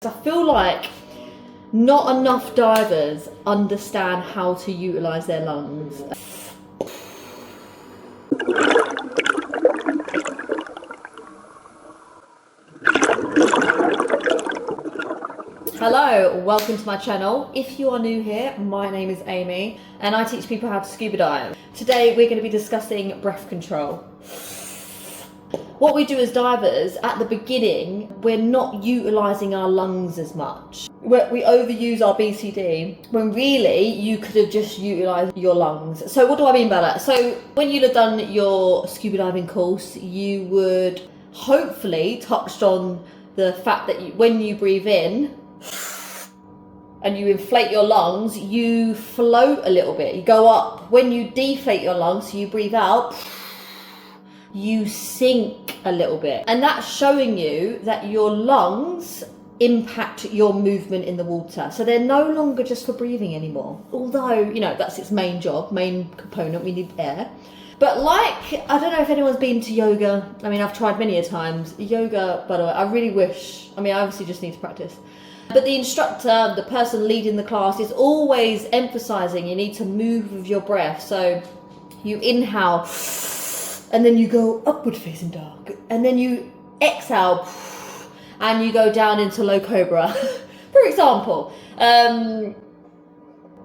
I feel like not enough divers understand how to utilise their lungs. Hello, welcome to my channel. If you are new here, my name is Amy and I teach people how to scuba dive. Today we're going to be discussing breath control. What we do as divers, at the beginning, we're not utilising our lungs as much. We overuse our BCD, when really you could have just utilised your lungs. So what do I mean by that? So when you'd have done your scuba diving course, you would hopefully touched on the fact that when you breathe in and you inflate your lungs, you float a little bit, you go up. When you deflate your lungs, so you breathe out, you sink a little bit, and that's showing you that your lungs impact your movement in the water. So they're no longer just for breathing anymore, although, you know, that's its main job, main component. We need air. But like, I don't know if anyone's been to yoga. I mean, I've tried many a times. Yoga, by the way, I really wish, I mean, I obviously just need to practice. But the instructor, the person leading the class, is always emphasizing you need to move with your breath. So you inhale, and then you go upward facing dog, and then you exhale and you go down into low cobra, for example.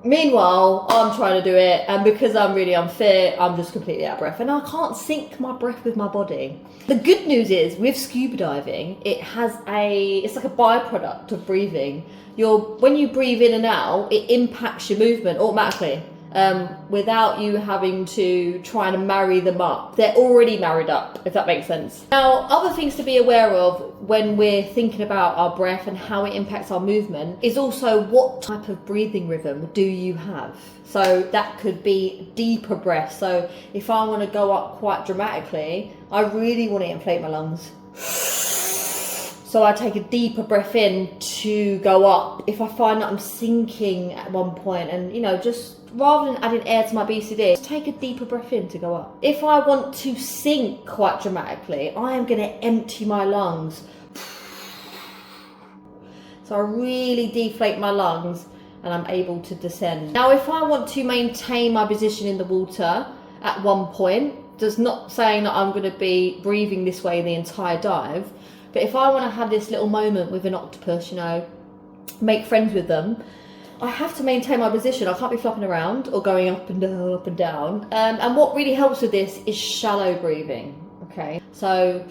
Meanwhile, I'm trying to do it, and because I'm really unfit, I'm just completely out of breath, and I can't sync my breath with my body. The good news is, with scuba diving, it's like a byproduct of breathing. When you breathe in and out, it impacts your movement automatically. Without you having to try and marry them up. They're already married up, if that makes sense. Now, other things to be aware of when we're thinking about our breath and how it impacts our movement is also what type of breathing rhythm do you have? So that could be deeper breath. So if I want to go up quite dramatically, I really want to inflate my lungs. So I take a deeper breath in to go up. If I find that I'm sinking at one point, and, you know, just rather than adding air to my BCD, just take a deeper breath in to go up. If I want to sink quite dramatically, I am going to empty my lungs. So I really deflate my lungs and I'm able to descend. Now, if I want to maintain my position in the water at one point, does not saying that I'm going to be breathing this way the entire dive, but if I want to have this little moment with an octopus, you know, make friends with them, I have to maintain my position. I can't be flopping around or going up and down, up and down. And what really helps with this is shallow breathing, okay? So,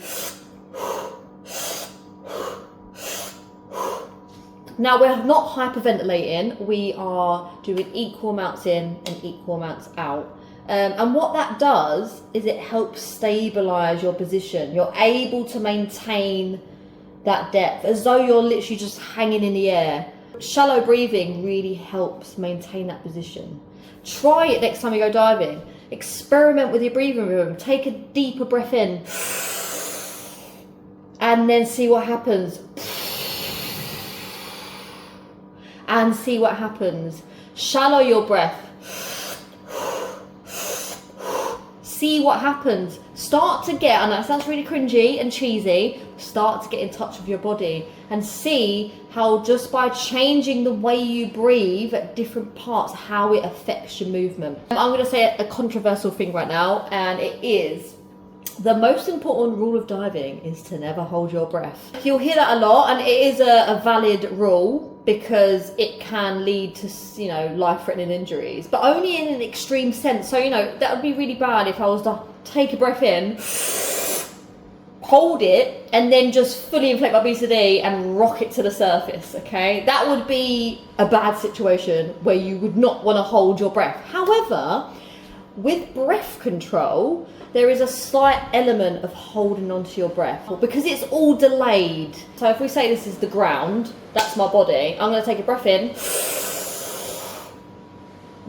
now we're not hyperventilating. We are doing equal amounts in and equal amounts out. And what that does is it helps stabilize your position. You're able to maintain that depth as though you're literally just hanging in the air. Shallow breathing really helps maintain that position. Try it next time you go diving. Experiment with your breathing rhythm. Take a deeper breath in and then see what happens. And see what happens. Shallow your breath. See what happens. Start to get, and that sounds really cringy and cheesy, start to get in touch with your body and see how just by changing the way you breathe at different parts, how it affects your movement. I'm going to say a controversial thing right now, and it is the most important rule of diving is to never hold your breath. You'll hear that a lot, and it is a valid rule because it can lead to, you know, life-threatening injuries, but only in an extreme sense. So, you know, that would be really bad if I was to take a breath in, hold it, and then just fully inflate my BCD and rock it to the surface, okay? That would be a bad situation where you would not want to hold your breath. However, with breath control, there is a slight element of holding onto your breath because it's all delayed. So if we say this is the ground, that's my body, I'm going to take a breath in,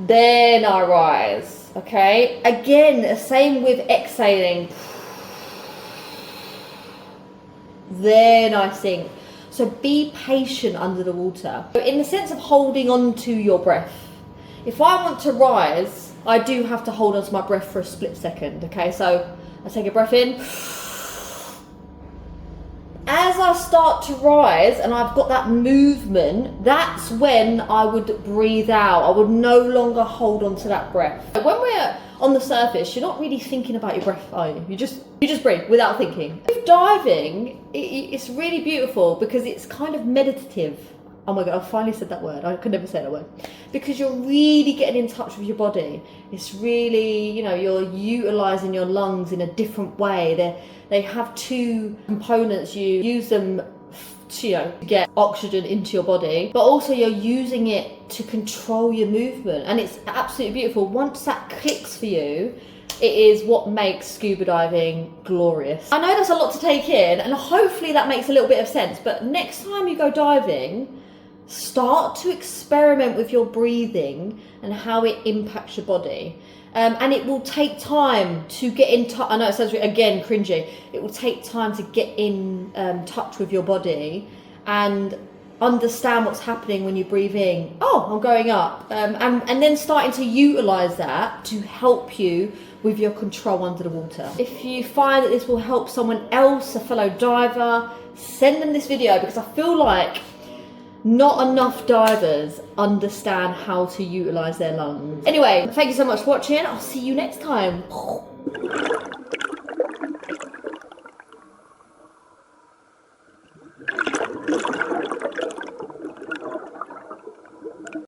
then I rise, okay? Again, same with exhaling, then I sink. So be patient under the water. In the sense of holding on to your breath, if I want to rise, I do have to hold on to my breath for a split second, okay? So I take a breath in. As I start to rise and I've got that movement, that's when I would breathe out. I would no longer hold on to that breath. When we're on the surface, you're not really thinking about your breath, are you? You just breathe without thinking. With diving, it's really beautiful because it's kind of meditative. Oh my God, I finally said that word. I could never say that word. Because you're really getting in touch with your body. It's really, you know, you're utilizing your lungs in a different way. They have two components. You use them to, you know, get oxygen into your body, but also you're using it to control your movement. And it's absolutely beautiful. Once that clicks for you, it is what makes scuba diving glorious. I know that's a lot to take in, and hopefully that makes a little bit of sense, but next time you go diving, start to experiment with your breathing and how it impacts your body. And it will take time to get in touch. I know it sounds, again, cringy. It will take time to get in touch with your body and understand what's happening when you breathe in. Oh, I'm going up. And then starting to utilize that to help you with your control under the water. If you find that this will help someone else, a fellow diver, send them this video, because I feel like not enough divers understand how to utilize their lungs. Anyway, thank you so much for watching. I'll see you next time.